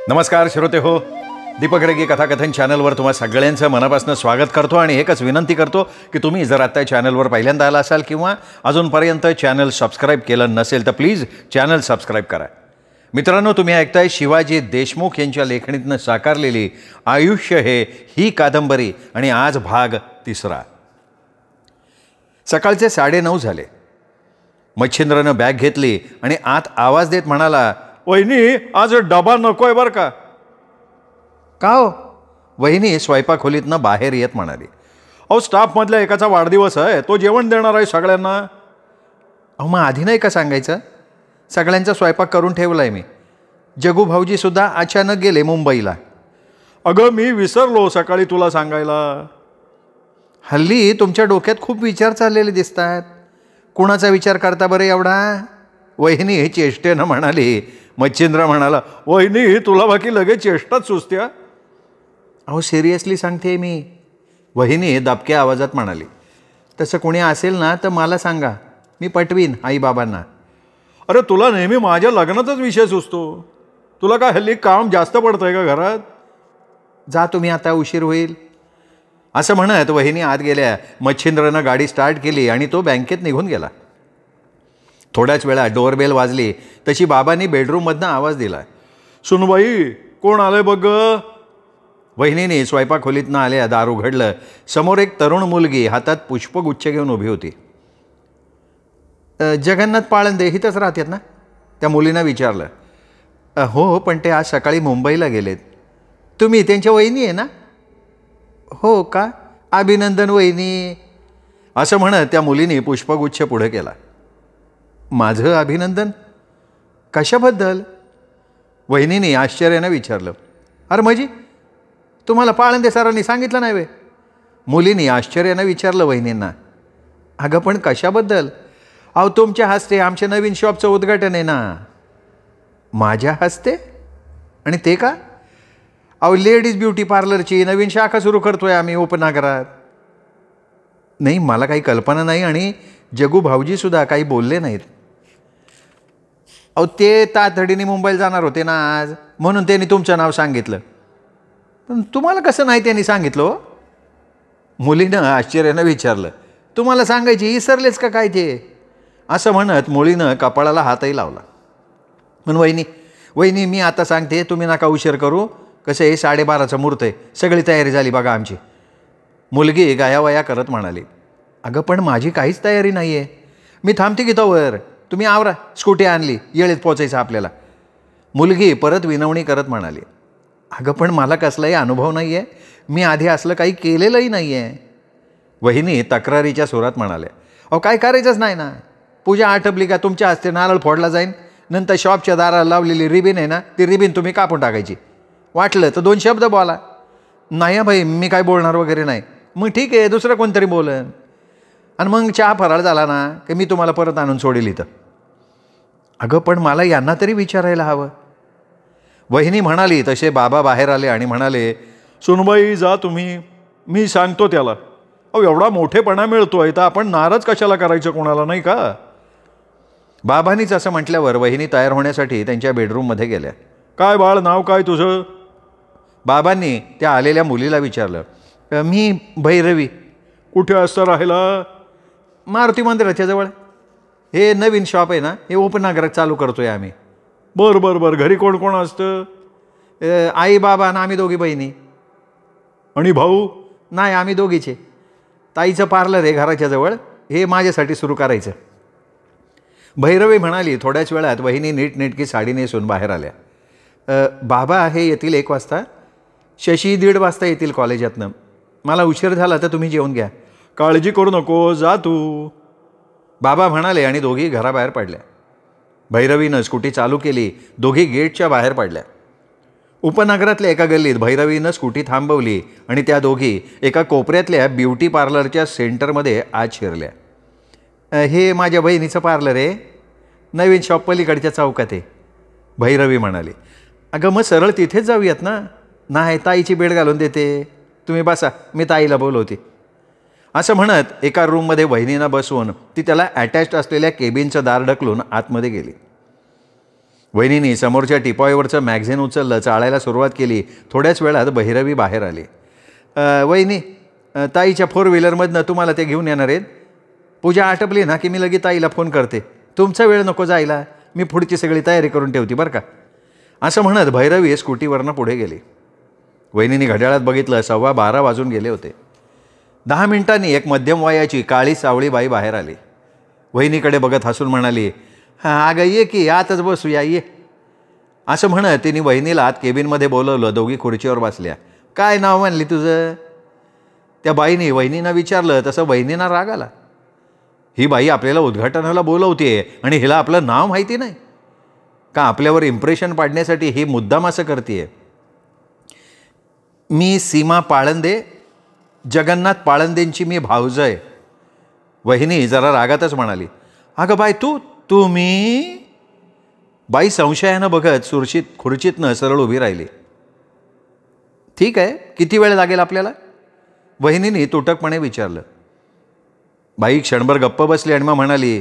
नमस्कार श्रोते हो, दीपक रेगे कथाकथन चॅनलवर तुम्हा सगळ्यांचं मनापासून स्वागत करतो आणि एकच विनंती करतो की तुम्ही जर आत्ता चॅनलवर पहिल्यांदा आला असाल किंवा अजूनपर्यंत चॅनल सबस्क्राईब केलं नसेल तर प्लीज चॅनल सबस्क्राईब करा. मित्रांनो, तुम्ही ऐकताय शिवाजी देशमुख यांच्या लेखणीतनं साकारलेली आयुष्य हे ही कादंबरी आणि आज भाग 3. सकाळचे 9:30 झाले. मच्छिंद्रनं बॅग घेतली आणि आत आवाज देत म्हणाला, वहिनी आज डबा नकोय बरं का. का हो? वहिनी स्वयंपाकखोलीतनं बाहेर येत म्हणाली, अहो स्टाफमधल्या एकाचा वाढदिवस आहे, तो जेवण देणार आहे सगळ्यांना. अहो मग आधी नाही का सांगायचं? सगळ्यांचा स्वयंपाक करून ठेवला आहे मी. जगू भाऊजीसुद्धा अचानक गेले मुंबईला. अगं मी विसरलो सकाळी तुला सांगायला. हल्ली तुमच्या डोक्यात खूप विचार चाललेले दिसतात. कुणाचा विचार करता बरं एवढा? वहिनी चेष्टेनं म्हणाली. मच्छिंद्र म्हणाला, वहिनी तुला बाकी लगेच चेष्टाच सुचत्या. अहो सिरियसली सांगते मी, वहिनी दबक्या आवाजात म्हणाली. तसं कोणी असेल ना तर मला सांगा, मी पटवीन आईबाबांना. अरे तुला नेहमी माझ्या लग्नाचाच विषय सुचतो. तुला काय हल्ली काम जास्त पडतंय का घरात? जा तुम्ही, आता उशीर होईल. असं म्हणत वहिनी आत गेल्या. मच्छिंद्रनं गाडी स्टार्ट केली आणि तो बँकेत निघून गेला. थोड्याच वेळा डोअरबेल वाजली तशी बाबांनी बेडरूममधनं आवाज दिला, सुनबाई कोण आलंय बघ. वहिनीने स्वयंपाकखोलीतनं आल्या. दार उघडलं. समोर एक तरुण मुलगी हातात पुष्पगुच्छ घेऊन उभी होती. जगन्नाथ पाळंदे इथंच राहतात ना? त्या मुलीनं विचारलं. हो, पण ते आज सकाळी मुंबईला गेलेत. तुम्ही त्यांच्या वहिनी आहे ना? हो का, अभिनंदन वहिनी. असं म्हणत त्या मुलीने पुष्पगुच्छ पुढे केला. माझं अभिनंदन? कशाबद्दल? वहिनीने आश्चर्यानं विचारलं. अरे म्हणजे तुम्हाला पाळंदे सरांनी सांगितलं नाही वे? मुलीने आश्चर्यानं विचारलं वहिनींना. अगं पण कशाबद्दल? अहो तुमच्या हस्ते आमच्या नवीन शॉपचं उद्घाटन आहे ना. माझ्या हस्ते? आणि ते का? अहो लेडीज ब्युटी पार्लरची नवीन शाखा सुरू करतोय आम्ही उपनगरात. नाही, मला काही कल्पना नाही आणि जगू भाऊजीसुद्धा काही बोलले नाहीत. अहो ते तातडीने मुंबईला जाणार होते ना आज, म्हणून त्यांनी तुमचं नाव सांगितलं. पण तुम्हाला कसं नाही त्यांनी सांगितलं? मुलीनं आश्चर्यानं विचारलं. तुम्हाला सांगायची विसरलेच का काय ते? असं म्हणत मुलीनं कपाळाला हातही लावला. पण वहिनी मी आता सांगते, तुम्ही नका उशीर करू. कसं आहे 12:30चा मुहूर्त आहे, सगळी तयारी झाली बघा आमची. मुलगी गायावया करत म्हणाली. अगं पण माझी काहीच तयारी नाही आहे. मी थांबते की तोवर. तुम्ही आवरा, स्कूटी आणली, येळेत पोचायचं आपल्याला. मुलगी परत विनवणी करत म्हणाली. अगं पण मला कसलाही अनुभव नाही आहे, मी आधी असलं काही केलेलंही नाही आहे. वहिनी तक्रारीच्या सुरात म्हणाल्या. अहो काय करायचंच नाही ना? पूजा आटपली का तुमच्या हस्ते नारळ फोडला जाईन. नंतर शॉपच्या दाराला लावलेली रिबीन आहे ना, ती रिबीन तुम्ही कापून टाकायची. वाटलं तर 2 शब्द बोला. नाही भाई, मी काय बोलणार वगैरे नाही. मग ठीक आहे, दुसरं कोणतरी बोलन. आणि मग चहा फराळ झाला ना की मी तुम्हाला परत आणून सोडेल इथं. अगं पण मला यांना तरी विचारायला हवं. वहिनी म्हणाली. तसे बाबा बाहेर आले आणि म्हणाले, सुनबाई जा तुम्ही, मी सांगतो त्याला. अहो एवढा मोठेपणा मिळतोय तर आपण नाराज कशाला करायचं कोणाला, नाही का? बाबांनीच असं म्हटल्यावर वहिनी तयार होण्यासाठी त्यांच्या बेडरूममध्ये गेल्या. काय बाळ, नाव काय तुझं? बाबांनी त्या आलेल्या मुलीला विचारलं. मी भैरवी. कुठे असतं राहायला? मारुती मंदिराच्या जवळ. हे नवीन शॉप आहे ना, हे उपनगरात चालू करतोय आम्ही. बरं. घरी कोण कोण असतं? आई बाबा आणि आम्ही दोघी बहिणी. आणि भाऊ? नाही, आम्ही दोघीचे. ताईचं पार्लर आहे घराच्या जवळ, हे माझ्यासाठी सुरू करायचं. भैरवी म्हणाली. थोड्याच वेळात वहिनी नीटनेटकी साडी नेसून बाहेर आल्या. बाबा हे येतील 1 वाजता. शशी 1:30 वाजता येतील कॉलेजातनं. मला उशीर झाला तर तुम्ही जेवून घ्या. काळजी करू नको, जा तू, बाबा म्हणाले आणि दोघी घराबाहेर पडल्या. भैरवीनं स्कूटी चालू केली. दोघी गेटच्या बाहेर पडल्या. उपनगरातल्या एका गल्लीत भैरवीनं स्कूटी थांबवली आणि त्या दोघी एका कोपऱ्यातल्या ब्युटी पार्लरच्या सेंटरमध्ये आत शिरल्या. हे माझ्या बहिणीचं पार्लर आहे, नवीन शॉप पलीकडच्या चौकात आहे, भैरवी म्हणाली. अगं मग सरळ तिथेच जाऊयात ना. नाही, ताईची बेड घालून देते, तुम्ही बसा, मी ताईला बोलवते. असं म्हणत एका रूममध्ये वहिनीनं बसवून ती त्याला अटॅच्ड असलेल्या केबिनचं दार ढकलून आतमध्ये गेली. वहिनीने समोरच्या टिपॉयवरचं मॅगझिन उचललं, चाळायला सुरुवात केली. थोड्याच वेळात भैरवी बाहेर आली. वहिनी, ताईच्या 4 व्हीलरमधनं तुम्हाला ते घेऊन येणार आहेत. पूजा आटपली ना की मी लगेच ताईला फोन करते. तुमचा वेळ नको जायला, मी पुढची सगळी तयारी करून ठेवते बरं का. असं म्हणत भैरवी स्कूटीवरनं पुढे गेली. वहिनीने घड्याळात बघितलं, 12:15 वाजून गेले होते. 10 मिनिटांनी एक मध्यम वयाची काळी सावळी बाई बाहेर आली. वहिनीकडे बघत हसून म्हणाली, अगं ये की, आतच बसूया, ये. असं म्हणत तिने वहिनीला आत केबिनमध्ये बोलवलं. दोघी खुर्चीवर बसल्या. काय नाव म्हणली तुझं? त्या बाईने वहिनींना विचारलं. तसं वहिनींना राग आला. ही बाई आपल्याला उद्घाटनाला बोलवते आणि हिला आपलं नाव माहिती नाही का? आपल्यावर इम्प्रेशन पाडण्यासाठी ही मुद्दाम असं करते. मी सीमा पाळंदे, जगन्नाथ पाळंदेंची मी भाऊज आहे. वहिनी जरा रागातच म्हणाली, अगं बाई तुम्ही? बाई संशयानं बघत खुर्चीतनं सरळ उभी राहिली. ठीक आहे, किती वेळ लागेल आपल्याला? वहिनीने तुटकपणे विचारलं. बाई क्षणभर गप्प बसली आणि मग म्हणाली,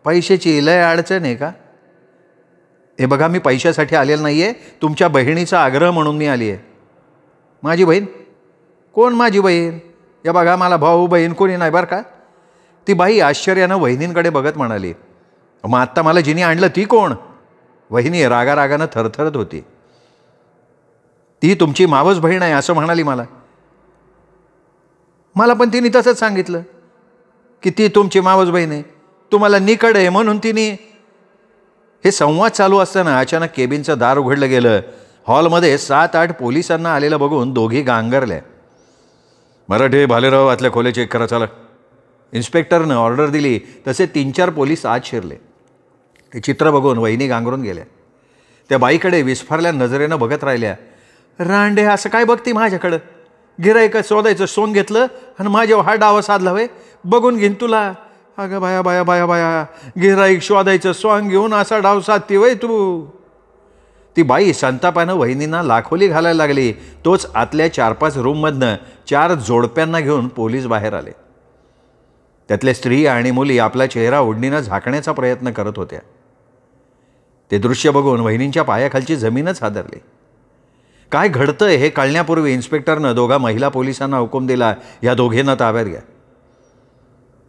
पैशाची लय अडचण आहे का? हे बघा, मी पैशासाठी आलेलं नाही आहे, तुमच्या बहिणीचा आग्रह म्हणून मी आली आहे. माझी बहीण? कोण माझी बहीण? या बघा, मला भाऊ बहीण कोणी नाही बरं का. ती बाई आश्चर्यानं वहिनींकडे बघत म्हणाली, मग आत्ता मला जिने आणलं ती कोण? वहिनी रागारागानं थरथरत होती. ती तुमची मावस बहीण आहे असं म्हणाली मला पण तिने तसंच सांगितलं की ती तुमची मावस बहीण आहे, तुम्हाला निकड आहे म्हणून तिने. हे संवाद चालू असताना अचानक केबिनचं दार उघडलं गेलं. हॉलमध्ये 7-8 पोलिसांना आलेलं बघून दोघी गांगरल्या. मराठे भालेराव, आतल्या खोल्या चेक करा चला. इन्स्पेक्टरनं ऑर्डर दिली तसे 3-4 पोलीस आत शिरले. हे चित्र बघून वहिनी गांगरून गेल्या. त्या बाईकडे विस्फारल्या नजरेनं बघत राहिल्या. रांडे, असं काय बघती माझ्याकडं? गिराईक शोधायचं सोन घेतलं आणि माझ्यावर हा डाव साधला होय? बघून घेईन तुला. अगं बाया बाया बाया बाया, गिराईक शोधायचं सोंग घेऊन असा डाव साधती वय तू? ती बाई संतापानं वहिनींना लाखोली घालायला लागली. तोच आतल्या 4-5 रूममधनं 4 जोडप्यांना घेऊन पोलीस बाहेर आले. त्यातल्या स्त्री आणि मुली आपला चेहरा ओढणीनं झाकण्याचा प्रयत्न करत होत्या. ते दृश्य बघून वहिनींच्या पायाखालची जमीनच हादरली. काय घडतंय हे कळण्यापूर्वी इन्स्पेक्टरनं 2 महिला पोलिसांना हुकूम दिला, या दोघींना ताब्यात घ्या.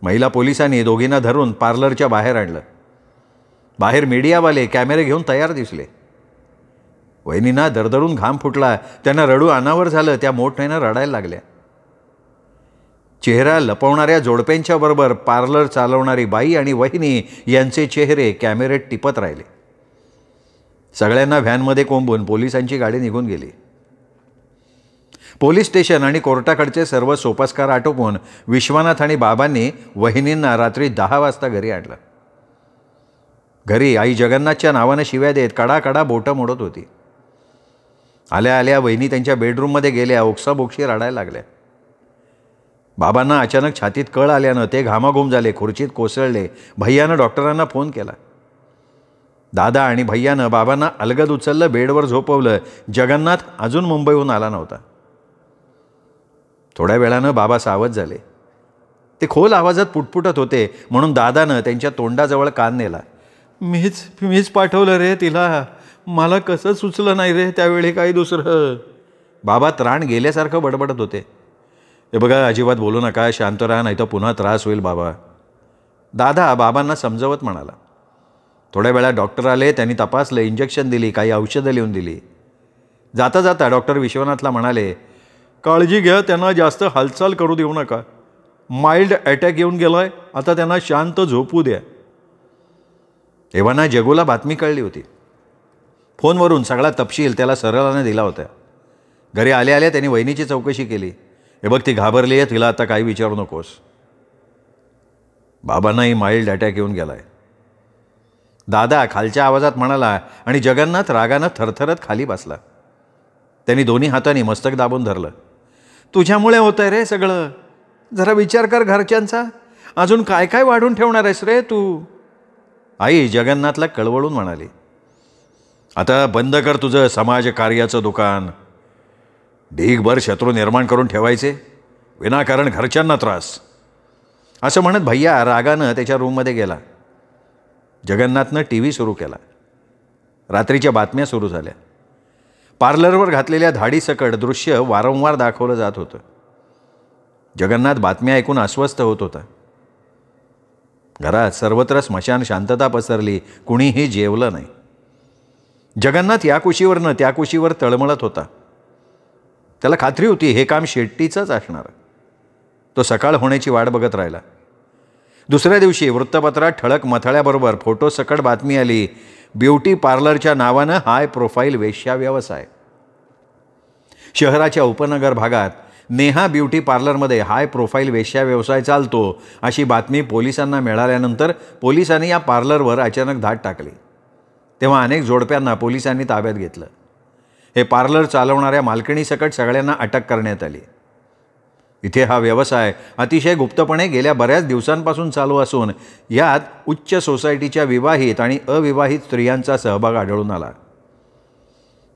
महिला पोलिसांनी दोघींना धरून पार्लरच्या बाहेर आणलं. बाहेर मीडियावाले कॅमेरे घेऊन तयार दिसले. वहिनींना दरदरून घाम फुटला. त्यांना रडू अनावर झालं. त्या मोठ्यानं रडायला लागल्या. चेहरा लपवणाऱ्या जोडप्यांच्या बरोबर पार्लर चालवणारी बाई आणि वहिनी यांचे चेहरे कॅमेऱ्यात टिपत राहिले. सगळ्यांना व्हॅनमध्ये कोंबून पोलिसांची गाडी निघून गेली. पोलीस स्टेशन आणि कोर्टाकडचे सर्व सोपस्कार आटोपून विश्वनाथ आणि बाबांनी वहिनींना रात्री 10 वाजता घरी आणलं. घरी आई जगन्नाथच्या नावानं शिव्या देत कडाकडा बोटं मोडत होती. आल्या आल्या वहिनी त्यांच्या बेडरूममध्ये गेल्या. ओक्साबोक्षी रडायला लागल्या. बाबांना अचानक छातीत कळ आल्यानं ते घामाघूम झाले, खुर्चीत कोसळले. भैयानं डॉक्टरांना फोन केला. दादा आणि भैयानं बाबांना अलगद उचललं, बेडवर झोपवलं. जगन्नाथ अजून मुंबईहून आला नव्हता. थोड्या वेळानं बाबा सावध झाले. ते खोल आवाजात पुटपुटत होते म्हणून दादानं त्यांच्या तोंडाजवळ कान नेला. मीच पाठवलं रे तिला, मला कसं सुचलं नाही रे त्यावेळी काही दुसरं. बाबा त्राण गेल्यासारखं बडबडत होते. हे बघा, अजिबात बोलू नका, शांत राहा, नाही तर पुन्हा त्रास होईल बाबा. दादा बाबांना समजवत म्हणाला. थोड्या वेळात डॉक्टर आले. त्यांनी तपासलं, इंजेक्शन दिली, काही औषधं लिहून दिली. जाता जाता डॉक्टर विश्वनाथला म्हणाले, काळजी घ्या, त्यांना जास्त हालचाल करू देऊ नका. माइल्ड अटॅक येऊन गेलाय, आता त्यांना शांत झोपू द्या. एव्हाना जगूला बातमी कळली होती. फोनवरून सगळा तपशील त्याला सरळाने दिला होता. घरी आल्या आल्या त्यांनी वहिनीची चौकशी केली. हे बघ, ती घाबरली आहे, तिला आता काही विचारू नकोस. बाबांनाही माइल्ड अटॅक येऊन गेलाय, दादा खालच्या आवाजात म्हणाला. आणि जगन्नाथ रागानं थरथरत खाली बसला. त्यांनी दोन्ही हातांनी मस्तक दाबून धरलं. तुझ्यामुळे होत आहे रे सगळं, जरा विचार कर घरच्यांचा. अजून काय काय वाढून ठेवणार आहेस रे तू? आई जगन्नाथला कळवळून म्हणाली, आता बंद कर तुझं समाजकार्याचं दुकान. ढीगभर शत्रू निर्माण करून ठेवायचे, विनाकारण घरच्यांना त्रास. असं म्हणत भैया रागानं त्याच्या रूममध्ये गेला. जगन्नाथनं TV सुरू केला. रात्रीच्या बातम्या सुरू झाल्या. पार्लरवर घातलेल्या धाडीसकट दृश्य वारंवार दाखवलं जात होतं. जगन्नाथ बातम्या ऐकून अस्वस्थ होत होता. घरात सर्वत्र स्मशान शांतता पसरली. कुणीही जेवलं नाही. जगन्नाथ या कुशीवरनं त्या कुशीवर तळमळत होता. त्याला खात्री होती हे काम शेट्टीचंच असणार. तो सकाळ होण्याची वाट बघत राहिला. दुसऱ्या दिवशी वृत्तपत्रात ठळक मथळ्याबरोबर फोटोसकट बातमी आली. ब्युटी पार्लरच्या नावानं हाय प्रोफाईल वेश्या व्यवसाय. शहराच्या उपनगर भागात नेहा ब्युटी पार्लरमध्ये हाय प्रोफाईल वेश्या व्यवसाय चालतो अशी बातमी पोलिसांना मिळाल्यानंतर पोलिसांनी या पार्लरवर अचानक धाड टाकली. तेव्हा अनेक जोडप्यांना पोलिसांनी ताब्यात घेतलं. हे पार्लर चालवणाऱ्या मालकिणीसकट सगळ्यांना अटक करण्यात आली. इथे हा व्यवसाय अतिशय गुप्तपणे गेल्या बऱ्याच दिवसांपासून चालू असून यात उच्च सोसायटीच्या विवाहित आणि अविवाहित स्त्रियांचा सहभाग आढळून आला.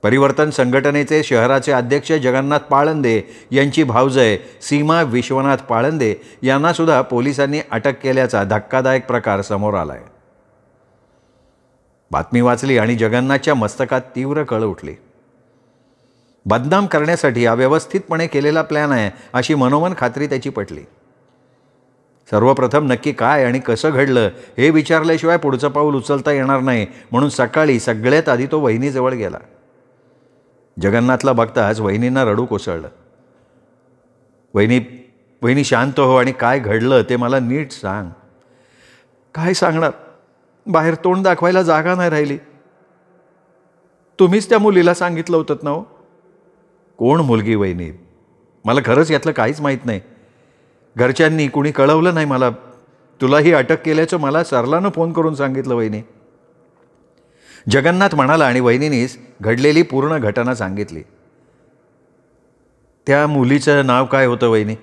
परिवर्तन संघटनेचे शहराचे अध्यक्ष जगन्नाथ पाळंदे यांची भावजय सीमा विश्वनाथ पाळंदे यांनासुद्धा पोलिसांनी अटक केल्याचा धक्कादायक प्रकार समोर आला आहे. बातमी वाचली आणि जगन्नाथच्या मस्तकात तीव्र कळ उठली. बदनाम करण्यासाठी अव्यवस्थितपणे केलेला प्लॅन आहे अशी मनोमन खात्री त्याची पटली. सर्वप्रथम नक्की काय आणि कसं घडलं हे विचारल्याशिवाय पुढचं पाऊल उचलता येणार नाही, म्हणून सकाळी सगळ्यात आधी तो वहिनीजवळ गेला. जगन्नाथला बघताच वहिनींना रडू कोसळलं. वहिनी शांत हो आणि काय घडलं ते मला नीट सांग. काय सांगणार, बाहेर तोंड दाखवायला जागा नाही राहिली. तुम्हीच त्या मुलीला सांगितलं होतं ना हो. कोण मुलगी वहिनी? मला खरंच यातलं काहीच माहीत नाही. घरच्यांनी कुणी कळवलं नाही मला. तुलाही अटक केल्याचं मला सरलानं फोन करून सांगितलं वहिनी. जगन्नाथ म्हणाला आणि वहिनीनीच घडलेली पूर्ण घटना सांगितली. त्या मुलीचं नाव काय होतं वहिनी?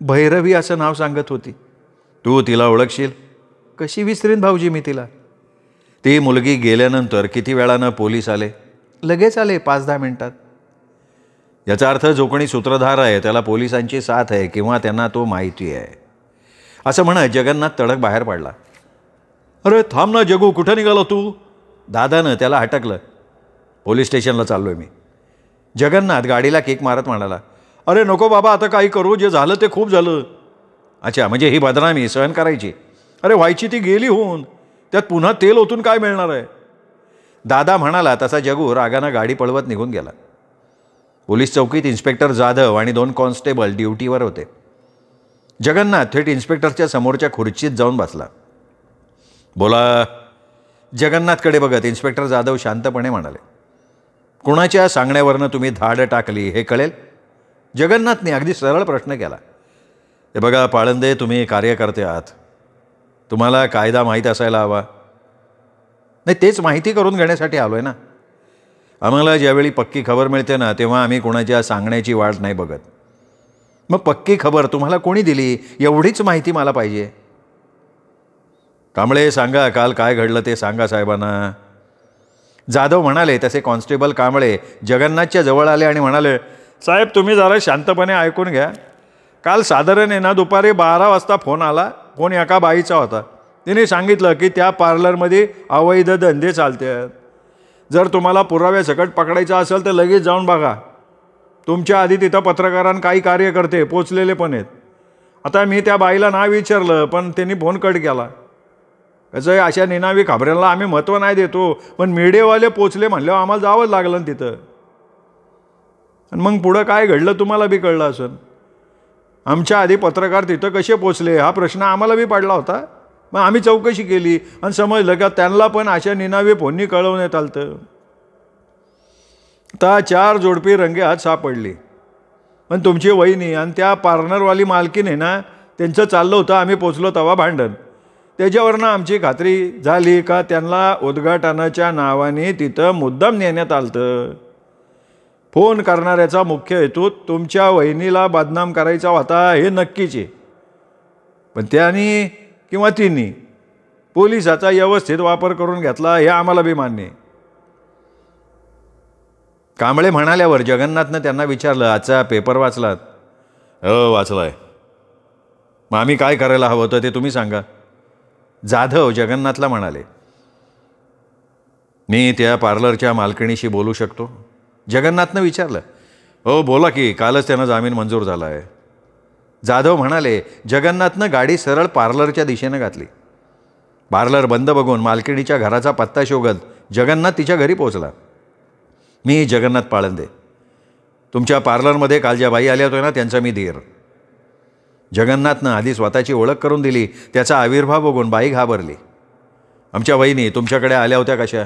भैरवी असं नाव सांगत होती. तू तिला ओळखशील? कशी विसरीन भाऊजी मी तिला. ती मुलगी गेल्यानंतर किती वेळानं पोलीस आले? लगेच आले, 5-10 मिनिटात. याचा अर्थ जो कोणी सूत्रधार आहे त्याला पोलिसांची साथ आहे किंवा त्यांना तो माहिती आहे असं म्हणत जगन्नाथ तडक बाहेर पडला. अरे थांब ना जगू, कुठं निघालो तू? दादानं त्याला हटकलं. पोलीस स्टेशनला चाललोय मी. जगन्नाथ गाडीला किक मारत म्हणाला, अरे नको बाबा, आता काही करू, जे झालं ते खूप झालं. अच्छा, म्हणजे ही बदनामी सहन करायची? अरे व्हायची ती गेली होऊन, त्यात पुन्हा तेल ओतून काय मिळणार आहे? दादा म्हणाला तसा जगू रागानं गाडी पळवत निघून गेला. पोलीस चौकीत इन्स्पेक्टर जाधव आणि 2 कॉन्स्टेबल ड्युटीवर होते. जगन्नाथ थेट इन्स्पेक्टरच्या समोरच्या खुर्चीत जाऊन बसला. बोला. जगन्नाथकडे बघत इन्स्पेक्टर जाधव शांतपणे म्हणाले, कुणाच्या सांगण्यावरनं तुम्ही धाड टाकली हे कळेल? जगन्नाथने अगदी सरळ प्रश्न केला. हे बघा पाळंदे, तुम्ही कार्यकर्ते आहात, तुम्हाला कायदा माहीत असायला हवा. नाही, तेच माहिती करून घेण्यासाठी आलो आहे ना. आम्हाला ज्यावेळी पक्की खबर मिळते ना तेव्हा आम्ही कोणाच्या सांगण्याची वाट नाही बघत. मग पक्की खबर तुम्हाला कोणी दिली एवढीच माहिती मला पाहिजे. कांबळे सांगा, काल काय घडलं ते सांगा साहेबांना. जाधव म्हणाले. तसे कॉन्स्टेबल कांबळे जगन्नाथच्या जवळ आले आणि म्हणाले, साहेब तुम्ही जरा शांतपणे ऐकून घ्या. काल साधारण आहे ना दुपारी 12 वाजता फोन आला. फोन एका बाईचा होता. तिने सांगितलं की त्या पार्लरमध्ये अवैध धंदे चालते आहेत. जर तुम्हाला पुराव्यासकट पकडायचं असेल तर लगेच जाऊन बघा. तुमच्या आधी तिथं पत्रकारांना काही कार्यकर्ते पोचलेले पण आहेत. आता मी त्या बाईला नाव विचारलं पण त्यांनी फोन कट केला. कसं आहे, अशा निनावी खबऱ्यांना आम्ही महत्त्व नाही देतो, पण मीडियावाले पोचले म्हणल्यावर आम्हाला जावंच लागलं ना तिथं. आणि मग पुढं काय घडलं तुम्हाला बी कळलं असेल. आमच्या आधी पत्रकार तिथं कसे पोचले हा प्रश्न आम्हाला बी पडला होता. मग आम्ही चौकशी केली आणि समजलं का त्यांना पण अशा निनावी फोननी कळवण्यात आलं. आता 4 जोडपी रंगे हात सापडली. पण तुमची वहिनी आणि त्या पार्लरवाली मालकीने ना त्यांचं चाललं होतं आम्ही पोचलो तेव्हा भांडण. त्याच्यावरनं आमची खात्री झाली का त्यांना उद्घाटनाच्या नावाने तिथं मुद्दाम नेण्यात आलं. फोन करणाऱ्याचा मुख्य हेतू तुमच्या वहिनीला बदनाम करायचा होता हे नक्कीच आहे. पण त्यांनी किंवा तिन्ही पोलिसाचा व्यवस्थित वापर करून घेतला हे आम्हाला बी मान्य आहे. कांबळे म्हणाल्यावर जगन्नाथनं त्यांना विचारलं, आजचा पेपर वाचलात? हो वाचलाय. मग आम्ही काय करायला हवं होतं ते तुम्ही सांगा. जाधव जगन्नाथला म्हणाले, मी त्या पार्लरच्या मालकिणीशी बोलू शकतो? जगन्नाथनं विचारलं. हो बोला की, कालच त्यांना जामीन मंजूर झाला आहे. जाधव म्हणाले. जगन्नाथनं गाडी सरळ पार्लरच्या दिशेनं घातली. पार्लर बंद बघून मालकिणीच्या घराचा पत्ता शोधत जगन्नाथ तिच्या घरी पोहोचला. मी जगन्नाथ पाळंदे. तुमच्या पार्लरमध्ये काल ज्या बाई आल्या होत्या ना, त्यांचा मी धीर. जगन्नाथनं आधी स्वतःची ओळख करून दिली. त्याचा आविर्भाव बघून बाई घाबरली. आमच्या वहिनी तुमच्याकडे आल्या होत्या कशा?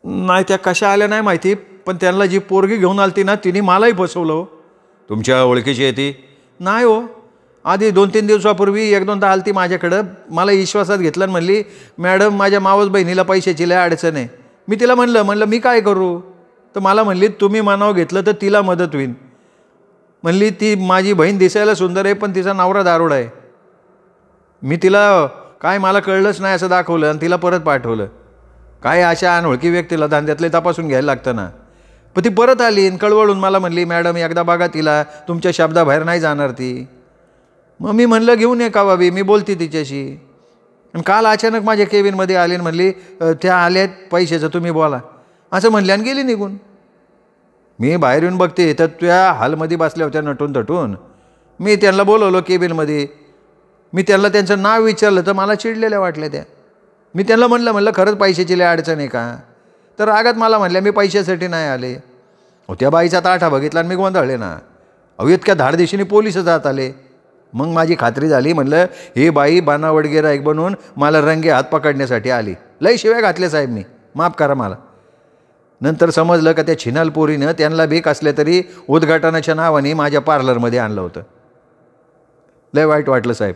नाही, त्या कशा आल्या नाही माहिती, पण त्यांना जी पोरगी घेऊन आलती ना, तिने मलाही फसवलं हो. तुमच्या ओळखीची आहे ती? नाही हो, आधी 2-3 दिवसापूर्वी 1-2दा आलती माझ्याकडं. मला विश्वासात घेतलं आणि म्हणली, मॅडम माझ्या मावस बहिणीला पैशाची लय अडचण आहे. मी तिला म्हणलं मी काय करू? तर मला म्हणली, तुम्ही मनाव घेतलं तर तिला मदत होईल. म्हणली, ती माझी बहीण दिसायला सुंदर आहे पण तिचा नवरा दारुडा आहे. मी तिला काय मला कळलंच नाही असं दाखवलं आणि तिला परत पाठवलं. काय अशा अनोळखी व्यक्तीला धंद्यातले तपासून घ्यायला लागतं ना. पण ती परत आली आणि कळवळून मला म्हणली, मॅडम एकदा बघा तिला, तुमच्या शब्दाबाहेर नाही जाणार ती. मग मी म्हणलं घेऊन ये का बाबी, मी बोलते तिच्याशी. आणि काल अचानक माझ्या केबिनमध्ये आली आणि म्हणली, त्या आल्यात पैशाचं तुम्ही बोला असं म्हणले आणि गेली निघून. मी बाहेर येऊन बघते तर त्या हॉलमध्ये बसल्या होत्या नटून तटून. मी त्यांना बोलवलं केबिनमध्ये. मी त्यांना त्यांचं नाव विचारलं तर मला चिडलेल्या वाटल्या त्या. मी त्यांना म्हणलं खरंच पैशाची लय अडचण आहे का? तर रागात मला म्हणल्या, मी पैशासाठी नाही आले. त्या बाईचा ताठा बघितला आणि मी गोंधळले ना. इतक्या धाडदिशीने पोलिस जात आले. मग माझी खात्री झाली. म्हणलं ही बाई बनावट गिऱ्हाईक बनून मला रंगे हात पकडण्यासाठी आली. लई शिव्या घातल्या साहेब, मी माफ करा मला. नंतर समजलं का त्या छिनाल पोरीनं त्यांना भीक असल्या तरी उद्घाटनाच्या नावाने माझ्या पार्लरमध्ये आणलं होतं. लय वाईट वाटलं साहेब.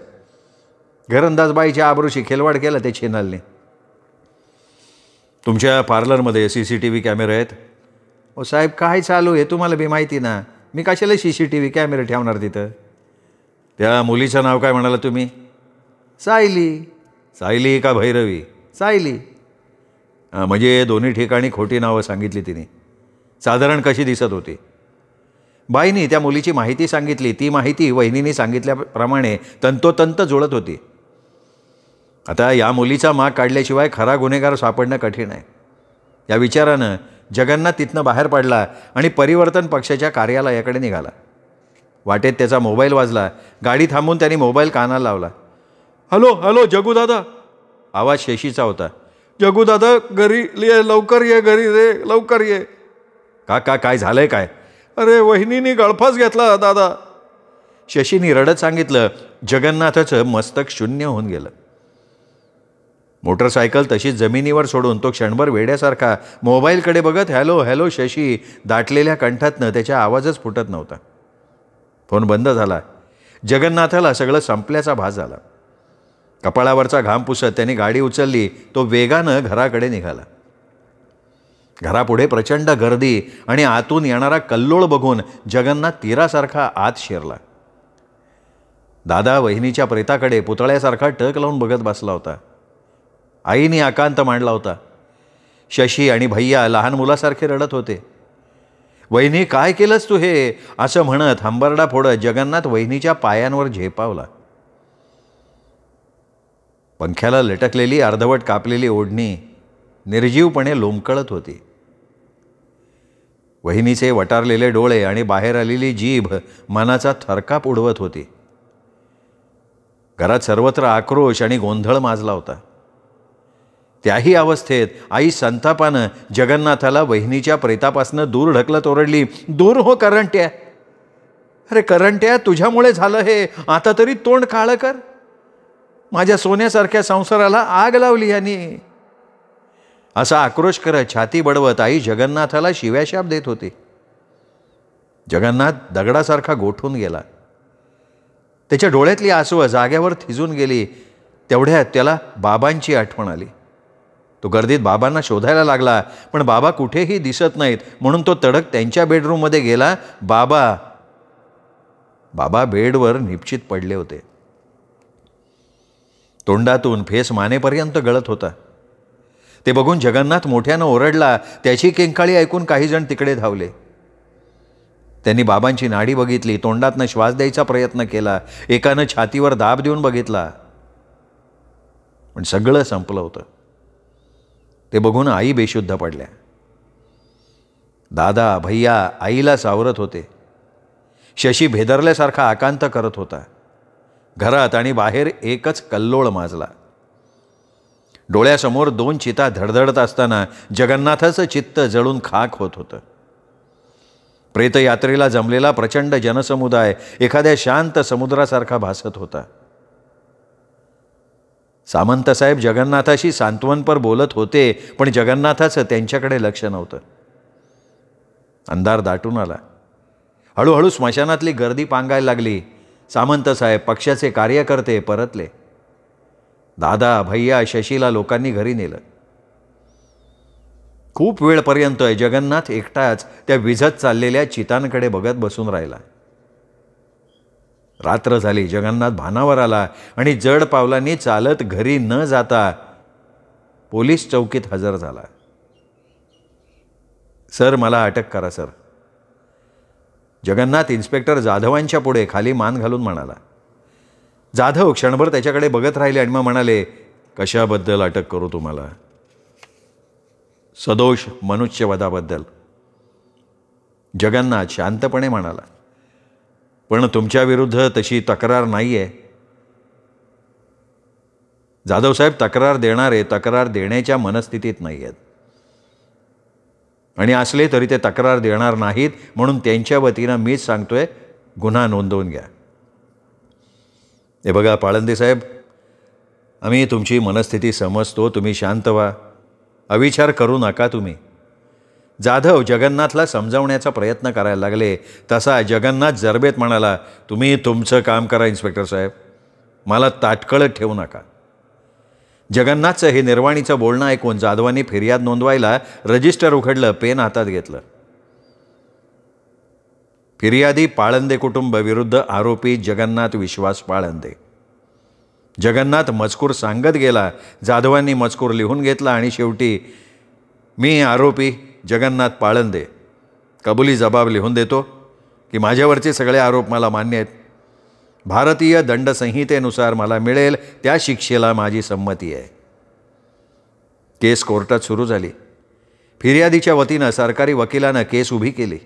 घरंदाज बाईच्या आबरूशी खेलवाड केला त्या छिनालने. तुमच्या पार्लरमध्ये CCTV कॅमेरे आहेत? हो साहेब, काय चालू आहे तुम्हाला बी माहिती ना. मी कशाला CCTV कॅमेरे ठेवणार तिथं? त्या मुलीचं नाव काय म्हणाला तुम्ही? सायली. सायली का भैरवी? सायली. म्हणजे दोन्ही ठिकाणी खोटी नावं सांगितली तिने. साधारण कशी दिसत होती? बाईनी त्या मुलीची माहिती सांगितली. ती माहिती वहिनीने सांगितल्याप्रमाणे तंतोतंत जुळत होती. आता या मुलीचा माग काढल्याशिवाय खरा गुन्हेगार सापडणं कठीण आहे. या विचारानं जगन्नाथ तिथनं बाहेर पडला आणि परिवर्तन पक्षाच्या कार्यालयाकडे निघाला. वाटेत त्याचा मोबाईल वाजला. गाडी थांबून त्याने मोबाईल कानाला लावला. Hello hello Jagudada. आवाज शशीचा होता. जगूदादा घरी ये, लवकर ये घरी रे, लवकर ये. काका काय झालंय काय? अरे वहिनीने गळफास घेतला दादा. शशीने रडत सांगितलं. जगन्नाथाचं मस्तक शून्य होऊन गेलं. मोटरसायकल तशीच जमिनीवर सोडून तो क्षणभर वेड्यासारखा मोबाईलकडे बघत हॅलो हॅलो शशी दाटलेल्या कंठातनं त्याच्या आवाजच फुटत नव्हता. फोन बंद झाला. जगन्नाथाला सगळं संपल्याचा भास झाला. कपाळावरचा घाम पुसत त्याने गाडी उचलली. तो वेगानं घराकडे निघाला. घरापुढे प्रचंड गर्दी आणि आतून येणारा कल्लोळ बघून जगन्नाथ तीरासारखा आत शिरला. दादा वहिनीच्या प्रेताकडे पुतळ्यासारखा टक लावून बघत बसला होता. आईने आकांत मांडला होता. शशी आणि भैया लहान मुलासारखे रडत होते. वहिनी काय केलंस तू हे? असं म्हणत हंबरडा फोडत जगन्नाथ वहिनीच्या पायांवर झेपावला. पंख्याला लटकलेली अर्धवट कापलेली ओढणी निर्जीवपणे लोंबकळत होती. वहिनीचे वटारलेले डोळे आणि बाहेर आलेली जीभ मनाचा थरकाप उडवत होती. घरात सर्वत्र आक्रोश आणि गोंधळ माजला होता. त्याही अवस्थेत आई संतापानं जगन्नाथाला वहिनीच्या प्रेतापासनं दूर ढकलत ओरडली, दूर हो करंट्या. अरे करंट्या, तुझ्यामुळे झालं हे. आता तरी तोंड काळं कर. माझ्या सोन्यासारख्या संसाराला आग लावली यांनी. असा आक्रोश करत छाती बडवत आई जगन्नाथाला शिव्याशाप देत होती. जगन्नाथ दगडासारखा गोठून गेला. त्याच्या डोळ्यातली आसवं जाग्यावर थिजून गेली. तेवढ्यात त्याला बाबांची आठवण आली. तो गर्दीत बाबांना शोधायला लागला, पण बाबा कुठेही दिसत नाहीत. म्हणून तो तडक त्यांच्या बेडरूममध्ये गेला. बाबा बेडवर निपचित पडले होते. तोंडातून फेस मानेपर्यंत गळत होता. ते बघून जगन्नाथ मोठ्यानं ओरडला. त्याची किंकाळी ऐकून काही जण तिकडे धावले. त्यांनी बाबांची नाडी बघितली. तोंडातनं श्वास द्यायचा प्रयत्न केला. एकानं छातीवर दाब देऊन बघितला, पण सगळं संपलं होतं. ते बघून आई बेशुद्ध पडल्या. दादा भैया आईला सावरत होते. शशी भेदरल्यासारखा आकांत करत होता. घरात आणि बाहेर एकच कल्लोळ माजला. डोळ्यासमोर 2 चिता धडधडत असताना जगन्नाथाचं चित्त जळून खाक होत होतं. प्रेतयात्रेला जमलेला प्रचंड जनसमुदाय एखाद्या शांत समुद्रासारखा भासत होता. सामंतसाहेब जगन्नाथाशी सांत्वनपर बोलत होते, पण जगन्नाथाचं त्यांच्याकडे लक्ष नव्हतं. अंधार दाटून आला. हळूहळू स्मशानातली गर्दी पांगायला लागली. सामंतसाहेब पक्षाचे कार्यकर्ते परतले. दादा भैया शशीला लोकांनी घरी नेलं. खूप वेळपर्यंत जगन्नाथ एकटाच त्या विझत चाललेल्या चितांकडे बघत बसून राहिला. रात्र झाली. जगन्नाथ भानावर आला आणि जड पावलांनी चालत घरी न जाता पोलीस चौकीत हजर झाला. सर, मला अटक करा सर. जगन्नाथ इन्स्पेक्टर जाधवांच्या पुढे खाली मान घालून म्हणाला. जाधव क्षणभर त्याच्याकडे बघत राहिले आणि मग म्हणाले, कशाबद्दल अटक करू तुम्हाला? सदोष मनुष्यवधाबद्दल. जगन्नाथ शांतपणे म्हणाला, पण तुमच्या विरुद्ध तशी तक्रार नाही आहे. जाधवसाहेब तक्रार देणारे तक्रार देण्याच्या मनस्थितीत नाही आहेत आणि असले तरी ते तक्रार देणार नाहीत, म्हणून त्यांच्या वतीनं मीच सांगतोय, गुन्हा नोंदवून घ्या. हे बघा पाळंदे साहेब, आम्ही तुमची मनस्थिती समजतो. तुम्ही शांत व्हा, अविचार करू नका तुम्ही. जाधव जगन्नाथला समजावण्याचा प्रयत्न करायला लागले. तसा जगन्नाथ जरबेत म्हणाला, तुम्ही तुमचं काम करा इन्स्पेक्टर साहेब, मला ताटकळत ठेवू नका. जगन्नाथचं हे निर्वाणीचं बोलणं ऐकून जाधवांनी फिर्याद नोंदवायला रजिस्टर उघडलं, पेन हातात घेतलं. फिर्यादी पाळंदे कुटुंब विरुद्ध आरोपी जगन्नाथ विश्वास पाळंदे. जगन्नाथ मजकूर सांगत गेला. जाधवांनी मजकूर लिहून घेतला आणि शेवटी, मी आरोपी जगन्नाथ पाळंदे कबुली जबाब लिहून देतो की माझ्यावरचे सगळे आरोप मला मान्य आहेत. भारतीय दंडसंहितेनुसार मला मिळेल त्या शिक्षेला माझी संमती आहे. केस कोर्टात सुरू झाली. फिर्यादीच्या वतीनं सरकारी वकिलानं केस उभी केली.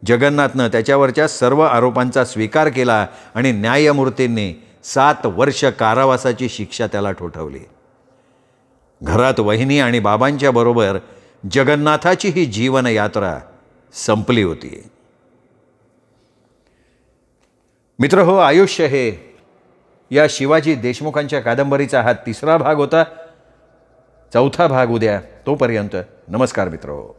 जगन्नाथनं त्याच्यावरच्या सर्व आरोपांचा स्वीकार केला आणि न्यायमूर्तींनी 7 वर्ष कारावासाची शिक्षा त्याला ठोठावली. घरात वहिनी आणि बाबांच्या बरोबर जगन्नाथाची ही जीवनयात्रा संपली होती. मित्रहो, आयुष्य हे या शिवाजी देशमुखांच्या कादंबरीचा हा 3रा भाग होता. 4था भाग उद्या. तोपर्यंत नमस्कार मित्रहो.